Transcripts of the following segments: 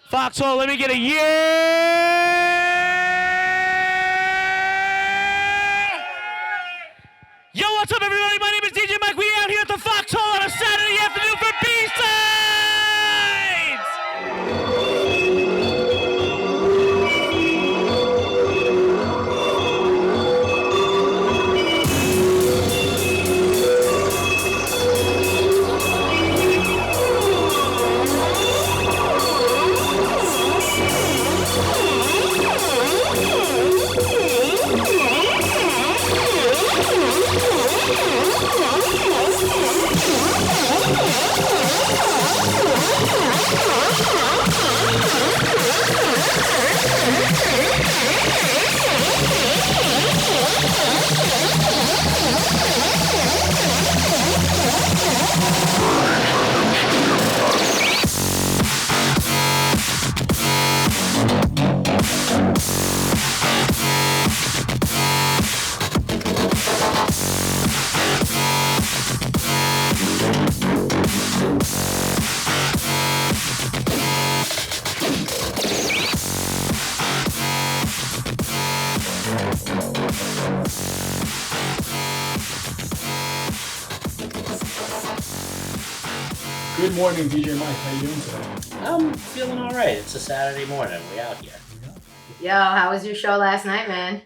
Foxhole, let me get a yeah! Yo, what's up, everybody? My name is DJ Mike. We out here at the Foxhole on a Saturday afternoon for B-Sides! Good morning, DJ Mike. How you doing today? I'm feeling all right. It's a Saturday morning. We out here. Yo, how was your show last night, man?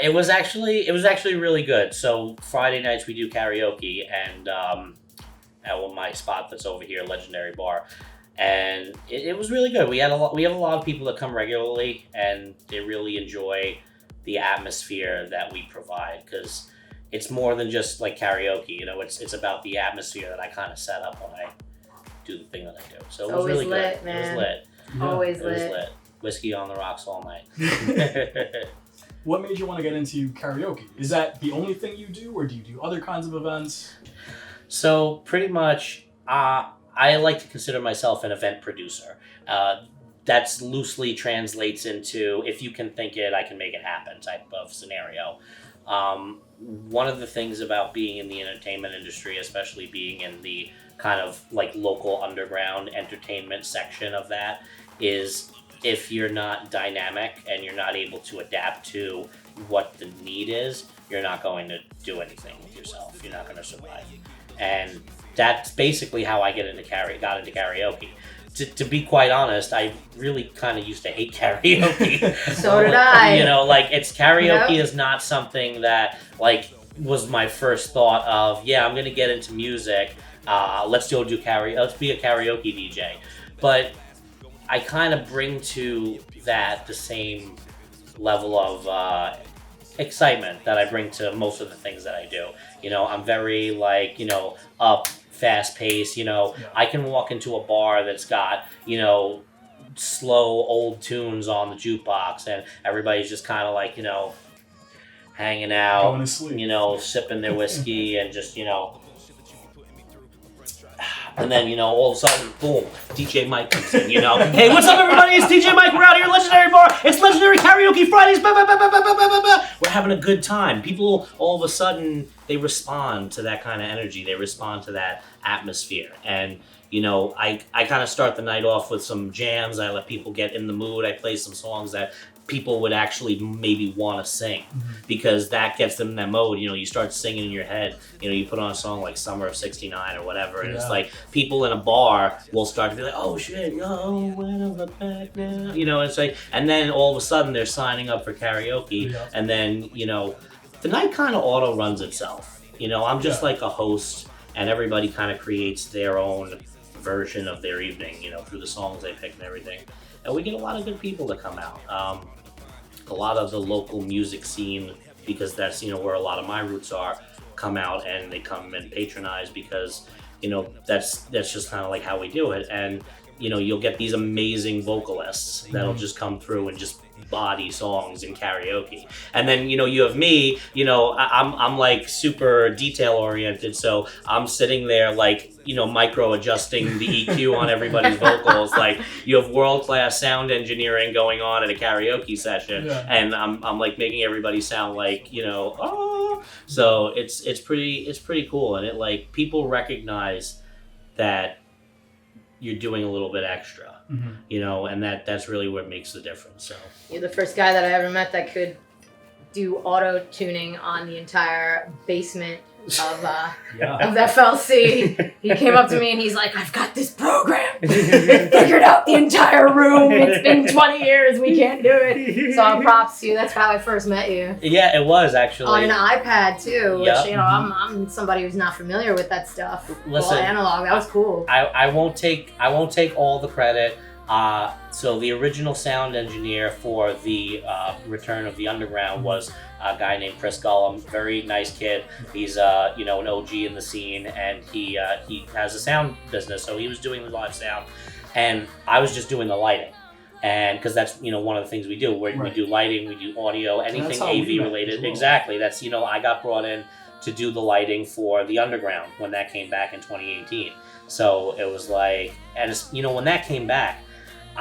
It was actually really good. So Friday nights we do karaoke, and at my spot that's over here, Legendary Bar, and it was really good. We have a lot of people that come regularly, and they really enjoy the atmosphere that we provide because it's more than just like karaoke. You know, it's about the atmosphere that I kind of set up when I do the thing that I do. So it was Always really lit, good. Man. It was lit. Yeah. Always It was lit. lit. Whiskey on the rocks all night. What made you want to get into karaoke? Is that the only thing you do, or do you do other kinds of events? So pretty much, I like to consider myself an event producer. That's loosely translates into if you can think it, I can make it happen type of scenario. One of the things about being in the entertainment industry, especially being in the kind of like local underground entertainment section of that, is if you're not dynamic and you're not able to adapt to what the need is, you're not going to do anything with yourself. You're not going to survive. And that's basically how I got into karaoke. To be quite honest, I really kind of used to hate karaoke. So did I. You know, like karaoke Yep. is not something that like was my first thought of, yeah, I'm going to get into music. Let's do karaoke. Let's be a karaoke DJ. But I kind of bring to that the same level of excitement that I bring to most of the things that I do. You know, I'm very up, fast paced. You know, Yeah. I can walk into a bar that's got, slow old tunes on the jukebox and everybody's just kind of like, hanging out, Going to sleep. sipping their whiskey and just, and then, all of a sudden, boom, DJ Mike comes in, Hey, what's up, everybody? It's DJ Mike. We're out here at Legendary Bar. It's Legendary Karaoke Fridays. Bah, bah, bah, bah, bah, bah, bah, bah. We're having a good time. People, all of a sudden, they respond to that kind of energy. They respond to that atmosphere. And, I kind of start the night off with some jams. I let people get in the mood. I play some songs that people would actually maybe want to sing because that gets them in that mode. You start singing in your head. You put on a song like Summer of '69 or whatever, and it's like people in a bar will start to be like, oh shit, yo, when I look back now. It's like, and then all of a sudden they're signing up for karaoke, and then, the night kind of auto runs itself. I'm just like a host, and everybody kind of creates their own version of their evening, through the songs they pick and everything. And we get a lot of good people to come out. A lot of the local music scene, because that's, where a lot of my roots are, come out and they come and patronize because, that's just kind of like how we do it. And, you'll get these amazing vocalists that'll just come through and just body songs in karaoke. And then, you have me, I'm like super detail oriented. So I'm sitting there like, micro adjusting the EQ on everybody's vocals. Like you have world-class sound engineering going on at a karaoke session. Yeah. And I'm like making everybody sound like, oh, so it's pretty cool. And it like people recognize that you're doing a little bit extra. you know, and that's really what makes the difference. So You're the first guy that I ever met that could do auto tuning on the entire basement of FLC. He came up to me and he's like, "I've got this program. Figured out the entire room. It's been 20 years. We can't do it." So props to you. That's how I first met you. yeah, it was actually On an iPad too, Yep. which, you know, I'm somebody who's not familiar with that stuff. Listen, Well, analog, that was cool. I won't take all the credit. So the original sound engineer for the Return of the Underground was a guy named Chris Gullum. Very nice kid. He's you know, an OG in the scene, and he has a sound business. So he was doing the live sound, and I was just doing the lighting. And because that's, you know, one of the things we do. We do lighting, we do audio, anything AV related. Exactly. That's, you know, I got brought in to do the lighting for the Underground when that came back in 2018. So it was like, and it's, you know, when that came back,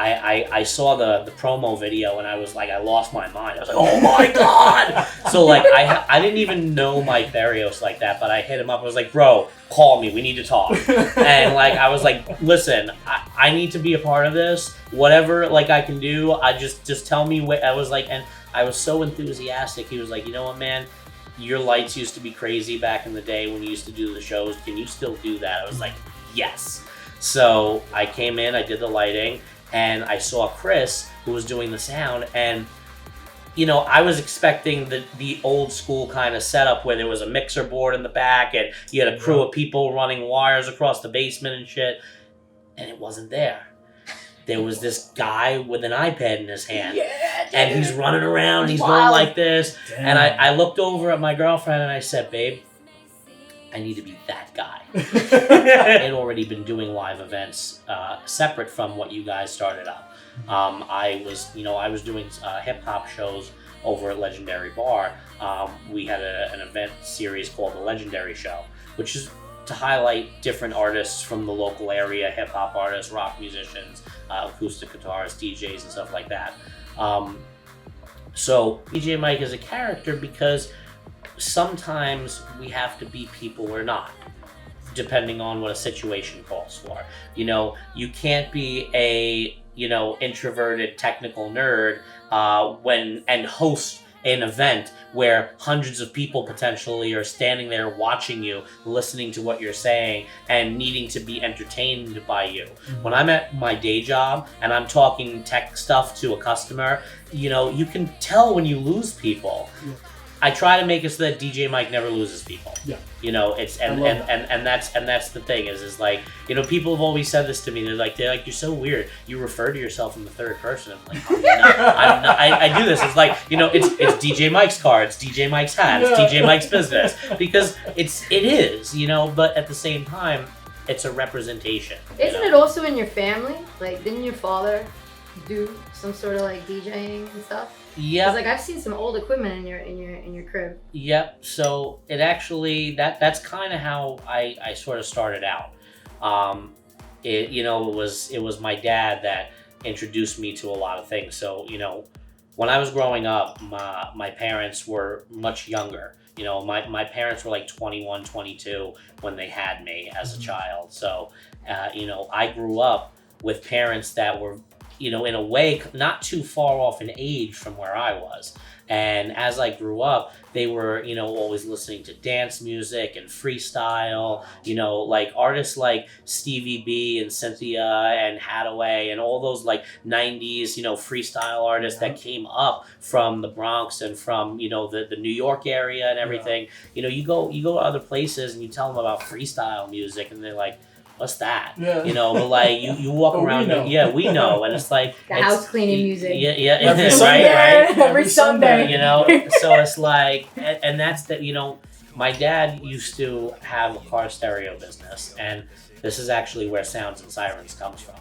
I saw the promo video and I was like, I lost my mind. I was like, oh my God. So like, I didn't even know Mike Barrios like that, but I hit him up. I was like, bro, call me. We need to talk. And like, I was like, listen, I need to be a part of this. Whatever like I can do, I just tell me what. I was like, and I was so enthusiastic. He was like, you know what, man? Your lights used to be crazy back in the day when you used to do the shows. Can you still do that? I was like, yes. So I came in, I did the lighting, and I saw Chris, who was doing the sound, and, you know, I was expecting the old school kind of setup where there was a mixer board in the back, and you had a crew of people running wires across the basement and shit, and it wasn't there. There was this guy with an iPad in his hand, and he's running around, he's going like this, and I looked over at my girlfriend and I said, babe, I need to be that guy. I had already been doing live events separate from what you guys started up. I was doing hip hop shows over at Legendary Bar. We had an event series called The Legendary Show, which is to highlight different artists from the local area, hip hop artists, rock musicians, acoustic guitarists, DJs, and stuff like that. So DJ Mike is a character because sometimes we have to be people we're not, depending on what a situation calls for. You know, you can't be a, you know, introverted technical nerd and host an event where hundreds of people potentially are standing there watching you, listening to what you're saying, and needing to be entertained by you. When I'm at my day job and I'm talking tech stuff to a customer, you know, you can tell when you lose people. I try to make it so that DJ Mike never loses people. Yeah. You know, it's and that's the thing is like, you know, people have always said this to me. They're like, you're so weird. You refer to yourself in the third person. I'm like, I'm not. I do this. It's like, you know, it's DJ Mike's car, it's DJ Mike's hat, it's DJ Mike's business, because it is, you know, but at the same time, it's a representation. Isn't it also in your family? Like, didn't your father do some sort of like DJing and stuff? Yeah. Cause like I've seen some old equipment in your crib. Yep. So it actually that's kind of how I sort of started out. It was my dad that introduced me to a lot of things. So, you know, when I was growing up, my parents were much younger. You know, my parents were like 21, 22 when they had me as a child. So, you know, I grew up with parents that were, you know, in a way, not too far off in age from where I was. And as I grew up, they were, you know, always listening to dance music and freestyle, you know, like artists like Stevie B and Cynthia and Hathaway and all those like 90s, you know, freestyle artists that came up from the Bronx and from, you know, the New York area and everything. You know, you go to other places and you tell them about freestyle music and they're like, what's that? Yeah. You know, but like you walk around, we know, and it's like the house cleaning music. Yeah, every Sunday, right. Every Sunday. You know, so it's like, and that's that. You know, my dad used to have a car stereo business, and this is actually where Sounds and Sirens comes from.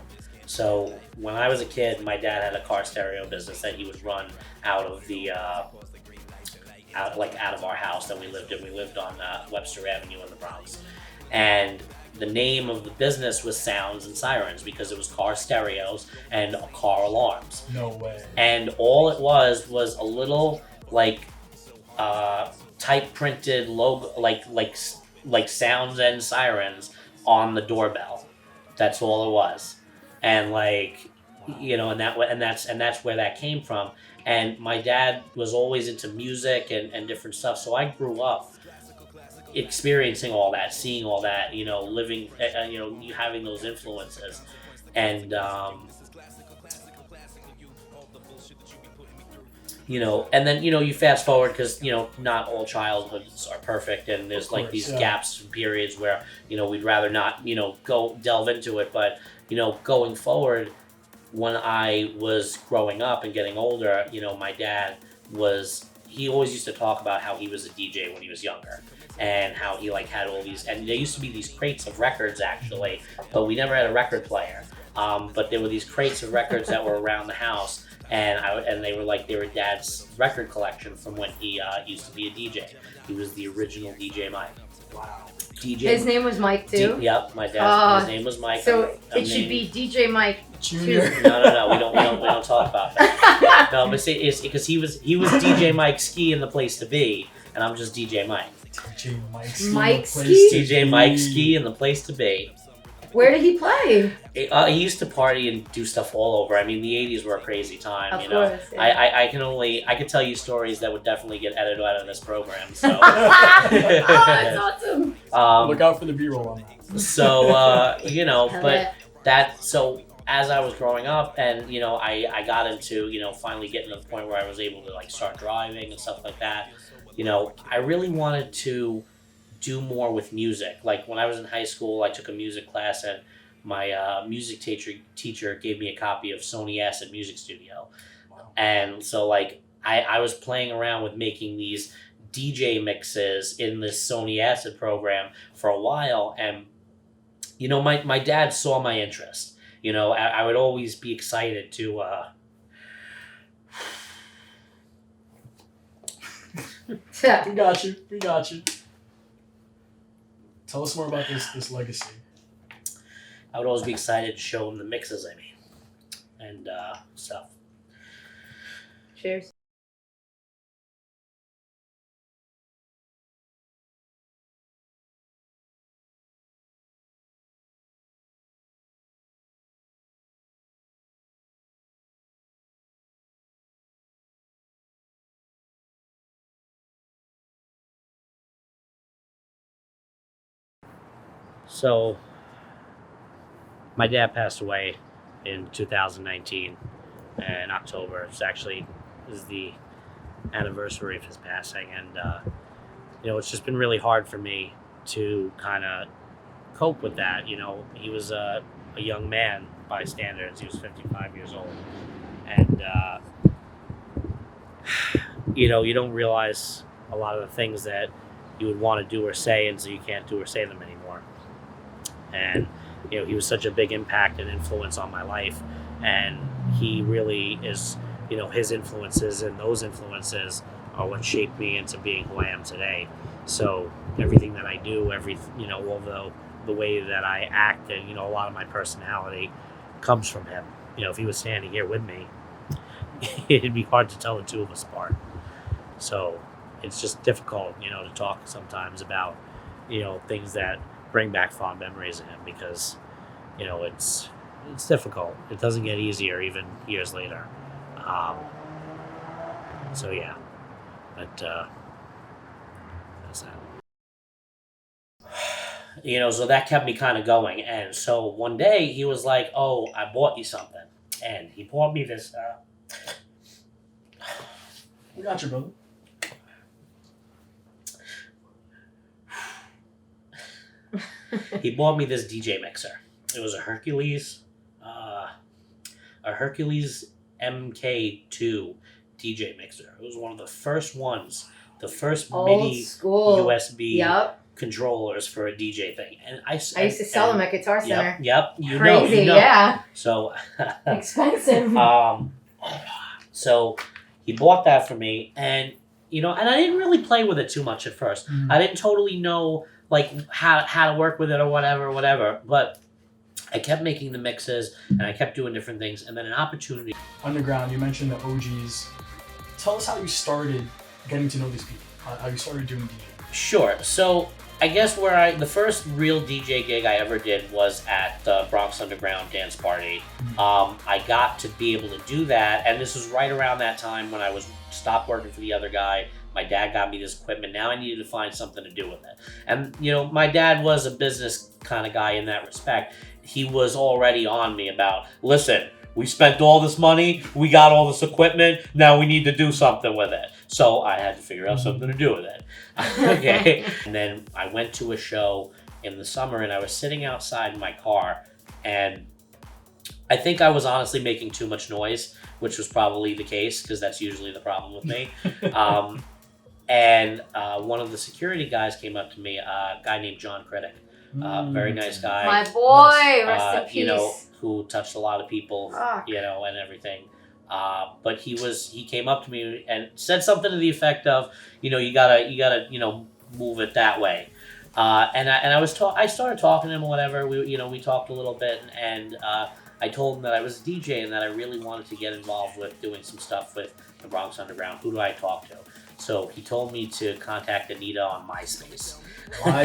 So when I was a kid, my dad had a car stereo business that he would run out of the out of our house that we lived in. We lived on Webster Avenue in the Bronx, and the name of the business was Sounds and Sirens because it was car stereos and car alarms. No way. And all it was a little like type printed logo, like Sounds and Sirens on the doorbell. That's all it was. And like you know, and that's where that came from. And my dad was always into music and different stuff, so I grew up experiencing all that, seeing all that, you know, living, you know, having those influences, and you know, and then, you know, you fast forward because, you know, not all childhoods are perfect, and there's like these gaps and periods where, you know, we'd rather not, you know, go delve into it. But, you know, going forward, when I was growing up and getting older, you know, my dad he always used to talk about how he was a DJ when he was younger, and how he like had all these, and there used to be these crates of records actually, but we never had a record player. But there were these crates of records that were around the house, and they were Dad's record collection from when he used to be a DJ. He was the original DJ Mike. Wow. DJ. His name was Mike too. Yep, my dad. His name was Mike. So it should be DJ Mike Junior. No. We don't talk about that. No, but it's because he was DJ Mike Ski in The Place to Be, and I'm just DJ Mike. DJ Mike Ski. Mike Ski? DJ Mike Ski in The Place to Be. Where did he play? He used to party and do stuff all over. I mean, the 80s were a crazy time, Of you know. course, yeah. I could tell you stories that would definitely get edited out of this program. So Oh, that's awesome. Look out for the B-roll on that. So you know, Hell but so as I was growing up, and you know, I got into, you know, finally getting to the point where I was able to like start driving and stuff like that. You know, I really wanted to do more with music. Like when I was in high school, I took a music class, and my music teacher gave me a copy of Sony Acid Music Studio. Wow. And so like I was playing around with making these DJ mixes in this Sony Acid program for a while, and you know, my dad saw my interest. You know, I would always be excited to We got you. Tell us more about this legacy. I would always be excited to show him the mixes I made and stuff. Cheers. So, my dad passed away in 2019 in October. It's actually is the anniversary of his passing, and you know, it's just been really hard for me to kind of cope with that. You know, he was a young man by standards. He was 55 years old, and you know, you don't realize a lot of the things that you would want to do or say, and so you can't do or say them anymore. And you know, he was such a big impact and influence on my life, and he really is, you know, his influences and those influences are what shaped me into being who I am today. So everything that I do, you know, although the way that I act and, you know, a lot of my personality comes from him. You know, if he was standing here with me, it'd be hard to tell the two of us apart. So it's just difficult, you know, to talk sometimes about, you know, things that bring back fond memories of him, because, you know, it's difficult. It doesn't get easier even years later. So yeah, but that's that. You know, so that kept me kind of going. And so one day he was like, "Oh, I bought you something," and he bought me this. We got you, brother. He bought me this DJ mixer. It was a Hercules MK2 DJ mixer. It was one of the first ones, the first Old MIDI school. USB controllers for a DJ thing. And I used to sell them at Guitar Center. Yep. You Crazy, know. yeah. So Expensive. So he bought that for me, and you know, and I didn't really play with it too much at first. Mm. I didn't totally know like how to work with it or whatever. But I kept making the mixes, and I kept doing different things, and then an opportunity. Underground, you mentioned the OGs. Tell us how you started getting to know these people. How you started doing DJing. Sure. So I guess the first real DJ gig I ever did was at the Bronx Underground dance party. I got to be able to do that, and this was right around that time when I was stopped working for the other guy. My dad got me this equipment. Now I needed to find something to do with it. And, you know, my dad was a business kind of guy in that respect. He was already on me about, listen, we spent all this money, we got all this equipment, now we need to do something with it. So I had to figure out something to do with it. Okay. And then I went to a show in the summer, and I was sitting outside in my car, and I think I was honestly making too much noise, which was probably the case, because that's usually the problem with me. And one of the security guys came up to me, a guy named John Critic. Very nice guy. My boy, rest in peace. You know, who touched a lot of people, you know, and everything. But he came up to me and said something to the effect of, you know, you gotta, you know, move it that way. And I started talking to him or whatever. We talked a little bit, and I told him that I was a DJ and that I really wanted to get involved with doing some stuff with the Bronx Underground. Who do I talk to? So he told me to contact Anita on MySpace. Okay,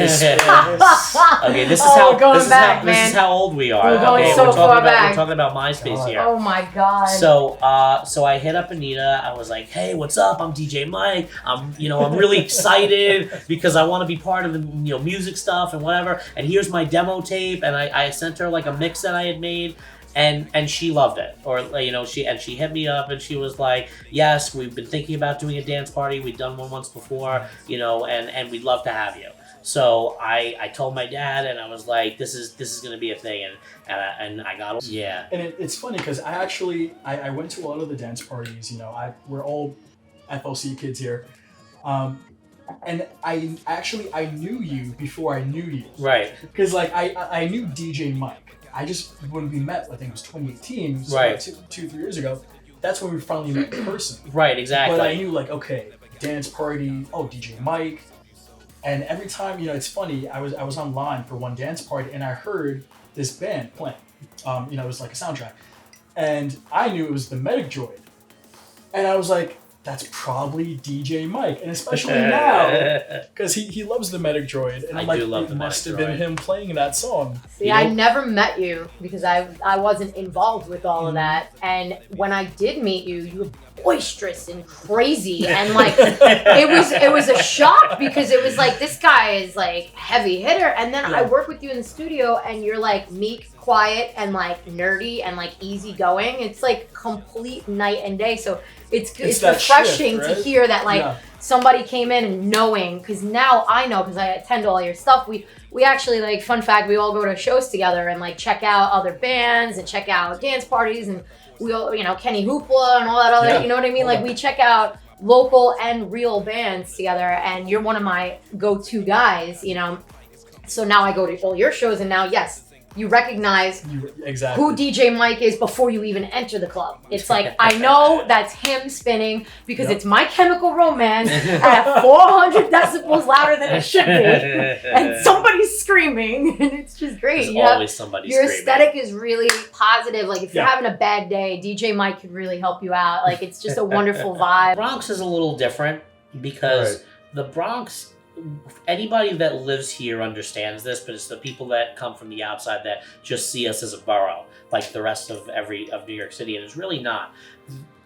this is how old we are. We're going okay, so far back. We're talking about MySpace here. Oh my god. So I hit up Anita. I was like, "Hey, what's up? I'm DJ Mike. I'm really excited because I want to be part of the music stuff and whatever. And here's my demo tape." And I sent her like a mix that I had made. And she loved it, or she hit me up and she was like, "Yes, we've been thinking about doing a dance party. We've done one once before, and we'd love to have you." So I told my dad, and I was like, "This is gonna be a thing," and I got And it's funny because I went to a lot of the dance parties. We're all FLC kids here, and I knew you before I knew you. Right. Because I knew DJ Mike. When we met, I think it was 2018, so right. 2-3 years ago, that's when we finally met in person. Right, exactly. But I knew okay, dance party, DJ Mike. And every time, it's funny, I was online for one dance party and I heard this band playing. It was like a soundtrack. And I knew it was the Medic Droid. And I was like, that's probably DJ Mike, and especially now, because he loves the Medic Droid, and it must have been him playing that song. See, I never met you because I wasn't involved with all of that, and when I did meet you, you were boisterous and crazy, and it was a shock because it was like, this guy is heavy hitter, and then I work with you in the studio, and you're meek, quiet, and nerdy and easygoing. It's complete night and day. So it's refreshing to hear that somebody came in and knowing, because now I know, because I attend all your stuff. We actually fun fact, we all go to shows together and check out other bands and check out dance parties, and we all Kenny Hoopla and all that other you know what I mean, we check out local and real bands together, and you're one of my go-to guys, so now I go to all your shows, and now you recognize who DJ Mike is before you even enter the club. It's I know that's him spinning because it's My Chemical Romance at 400 decibels louder than it should be, and somebody's screaming, and it's just great. There's always somebody Your screaming. Aesthetic is really positive. If you're having a bad day, DJ Mike could really help you out. It's just a wonderful vibe. Bronx is a little different because the Bronx, anybody that lives here understands this, but it's the people that come from the outside that just see us as a borough, like the rest of New York City, and it's really not.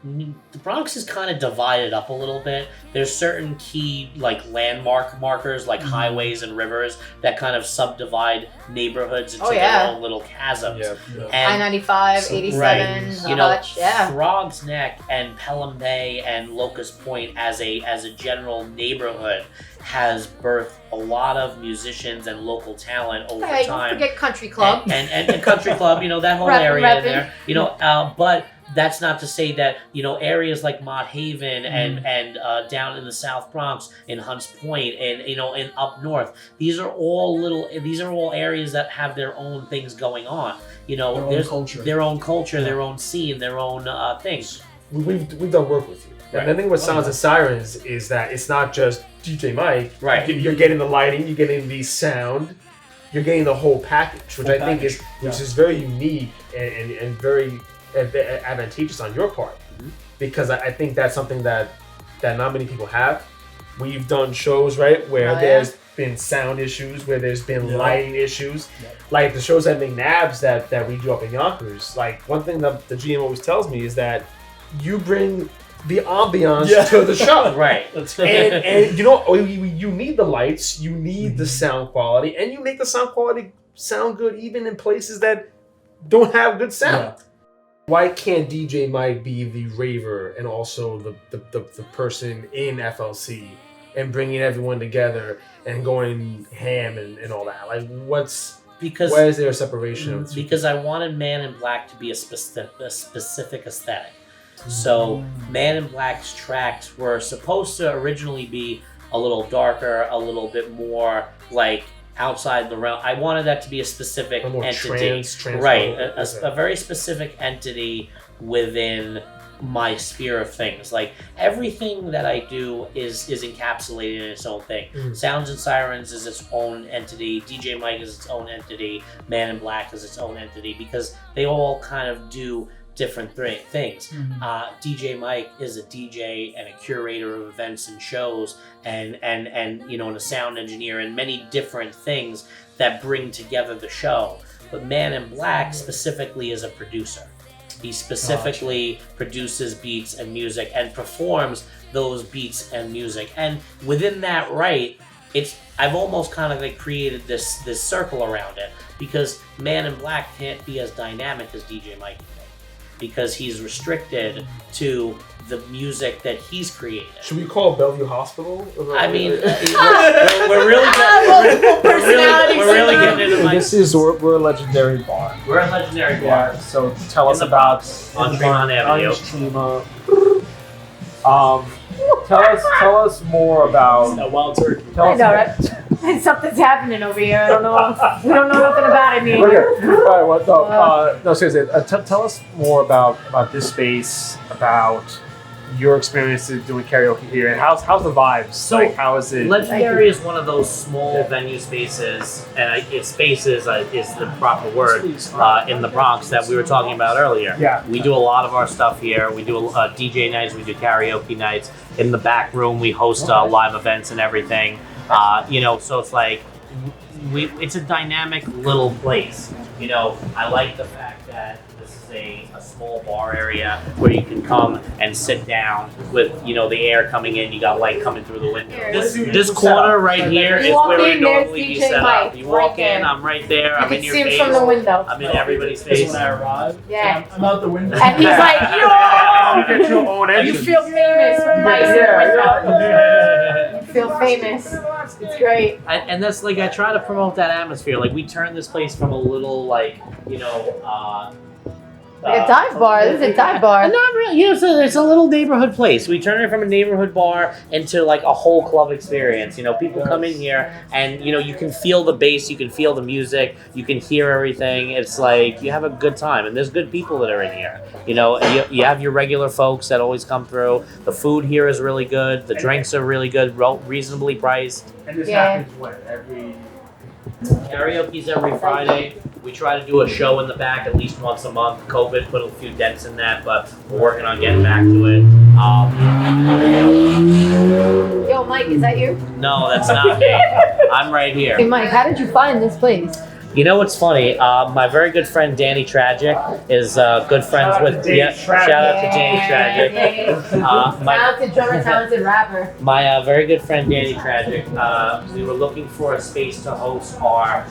The Bronx is kind of divided up a little bit. There's certain key markers, highways and rivers, that kind of subdivide neighborhoods into their own little chasms. I-95, 87, Frog's Neck and Pelham Bay and Locust Point as a general neighborhood has birthed a lot of musicians and local talent over time. You forget Country Club. And Country Club, that whole area in there. But that's not to say that, areas like Mott Haven and down in the South Bronx, in Hunts Point, and and up north, these are all areas that have their own things going on. Their own culture, their own scene, their own things. We've done work with you. And the thing with Sounds and Sirens is that it's not just DJ Mike. Right. You're getting the lighting, you're getting the sound, you're getting the whole package, which I think is very unique and very advantageous on your part, because I think that's something that not many people have. We've done shows where been sound issues, where there's been Yeah. lighting issues. Yeah. Like the shows at McNabb's that we do up in Yonkers. Like one thing that the GM always tells me is that you bring the ambiance Yeah. to the show. Right. And you know, you need the lights, you need the sound quality, and you make the sound quality sound good even in places that don't have good sound. Yeah. Why can't DJ Mike be the raver and also the person in FLC and bringing everyone together and going ham and all that? Like, why is there a separation of the two? Because I wanted Man in Black to be a specific aesthetic. So Man in Black's tracks were supposed to originally be a little darker, a little bit more like outside the realm. I wanted that to be a specific A more entity, trans right? level. A very specific entity within my sphere of things. Like everything that I do is encapsulated in its own thing. Sounds and Sirens is its own entity. DJ Mike is its own entity. Man in Black is its own entity because they all kind of do different things. DJ Mike is a DJ and a curator of events and shows and you know, and a sound engineer and many different things that bring together the show. But Man in Black specifically is a producer. He specifically produces beats and music and performs those beats and music. And within that, right, I've almost kind of like created this circle around it because Man in Black can't be as dynamic as DJ Mike because he's restricted to the music that he's created. Should we call Bellevue Hospital? I mean, we're really getting into my... We're a legendary bar. We're a legendary bar. Yeah, so tell us the about on Tremont Avenue. Tell us more about. A wild turkey. Tell I us know, more. right? Something's happening over here. I don't know. We don't know nothing about it, me and you. Okay. All right. Well, no, seriously. Tell us more about this space, about your experiences doing karaoke here, and how's the vibes? So, like, how is it? Legendary is one of those small venue spaces, and spaces is the proper word in the Bronx that we were talking about earlier. Yeah. We do a lot of our stuff here. We do DJ nights, we do karaoke nights. In the back room, we host live events and everything. You know, so it's like it's a dynamic little place. You know, I like the fact that this is a small bar area where you can come and sit down with, you know, the air coming in. You got light coming through the window. This corner right here is where we normally be set up. You walk in, I'm right there. I'm in your face. You can see him from the window. I'm in everybody's This face. when I arrive. Yeah. I'm out the window. And he's like, yo! You get your own You entrance. feel famous from right here. You feel famous. It's great. And that's like, I try to promote that atmosphere. Like, we turn this place from a little, like, you know, Like a dive bar. This is a dive bar. not really. You know, it's a little neighborhood place. We turn it from a neighborhood bar into like a whole club experience. You know, people come in here and, you know, you can feel the bass, you can feel the music, you can hear everything. It's like you have a good time, and there's good people that are in here. You know, you have your regular folks that always come through. The food here is really good. The drinks are really good, reasonably priced. And this Yeah. happens when every. Karaoke's every Friday. We try to do a show in the back at least once a month. COVID put a few dents in that, but we're working on getting back to it. Yo, Mike, is that you? No, that's not me. I'm right Hey, here. Mike, how did you find this place? You know what's funny? My very good friend Danny Tragic is good friends Shout out with. to Danny Tragic. Shout out to Danny Tragic. My Talented drummer, talented rapper. My very good friend Danny Tragic, we were looking for a space to host our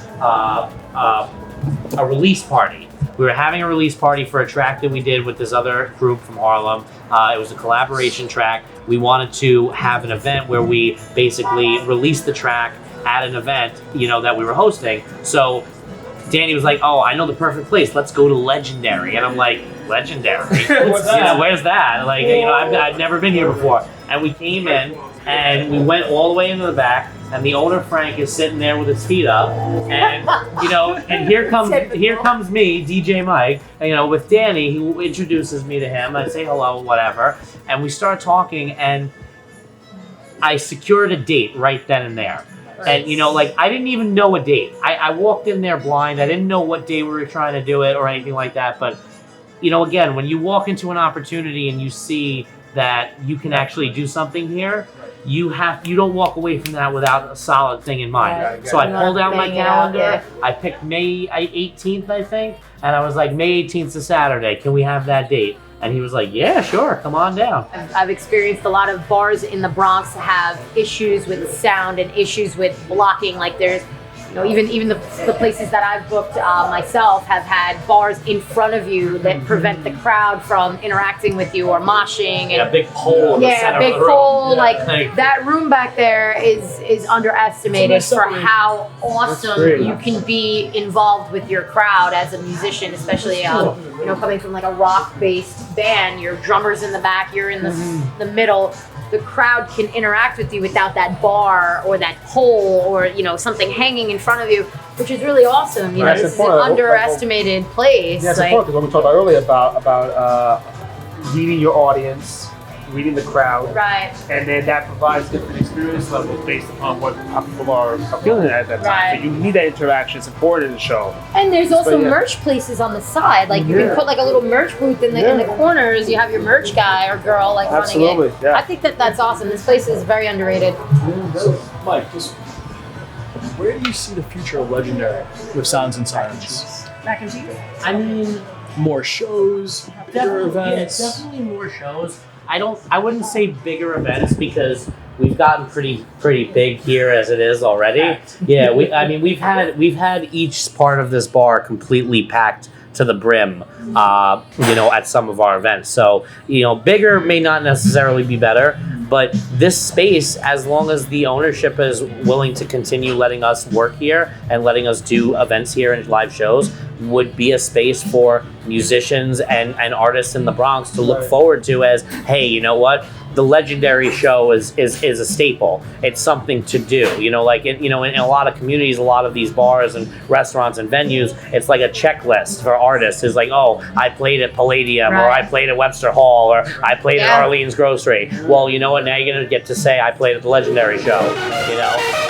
a release party. We were having a release party for a track that we did with this other group from Harlem. It was a collaboration track. We wanted to have an event where we basically released the track at an event, you know, that we were hosting. So Danny was like, "Oh, I know the perfect place. Let's go to Legendary." And I'm like, "Legendary? What's that? You know, where's that?" Like, you know, I've never been here before. And we came in and we went all the way into the back, and the owner Frank is sitting there with his feet up, and you know, and here comes me, DJ Mike, and, you know, with Danny, who introduces me to him. I say hello, whatever, and we start talking, and I secured a date right then and there. And, you know, like, I didn't even know a date. I walked in there blind. I didn't know what day we were trying to do it or anything like that. But, you know, again, when you walk into an opportunity and you see that you can actually do something here, you don't walk away from that without a solid thing in mind. Right. So I You're pulled not out my banging it out, calendar. yeah. I picked May 18th, I think, and I was like, May 18th is Saturday. Can we have that date? And he was like, yeah, sure, come on down. I've experienced a lot of bars in the Bronx have issues with sound and issues with blocking. Like there's, you know, even the places that I've booked myself have had bars in front of you that prevent the crowd from interacting with you or moshing. Yeah, And, big pole in the center big of the room. pole. Yeah. Like that room back there is underestimated It's a nice for how awesome great. you can be involved with your crowd as a musician, especially you know, coming from like a rock-based band. Your drummer's in the back, you're in the middle. The crowd can interact with you without that bar or that pole or, you know, something hanging in front of you, which is really awesome. You know, That's this is an important. underestimated place. Yeah, it's like, important because what we talked about earlier about reading your audience, reading the crowd, right. and then that provides different experience levels based upon how people are feeling at that time. Right. So you need that interaction. It's important in the show. And there's also But, yeah. merch places on the side. Like you Yeah. can put like a little merch booth in the corners. You have your merch guy or girl like Absolutely, running it. yeah. I think that's awesome. This place is very underrated. So, Mike, just where do you see the future of Legendary with Sounds and Sirens? I mean, More shows, bigger events. definitely more shows. I wouldn't say bigger events because we've gotten pretty big here as it is already. Yeah, we've had each part of this bar completely packed to the brim, you know, at some of our events. So, you know, bigger may not necessarily be better, but this space, as long as the ownership is willing to continue letting us work here and letting us do events here and live shows, would be a space for musicians and artists in the Bronx to look forward to as, hey, you know what? The Legendary show is a staple. It's something to do. You know, like in a lot of communities, a lot of these bars and restaurants and venues, it's like a checklist for artists. It's like, oh, I played at Palladium, or I played at Webster Hall, or I played at Arlene's Grocery. Well, you know what? Now you're gonna get to say I played at the Legendary show. You know.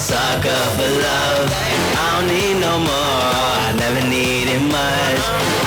Sucker for love. I don't need no more. I never needed much.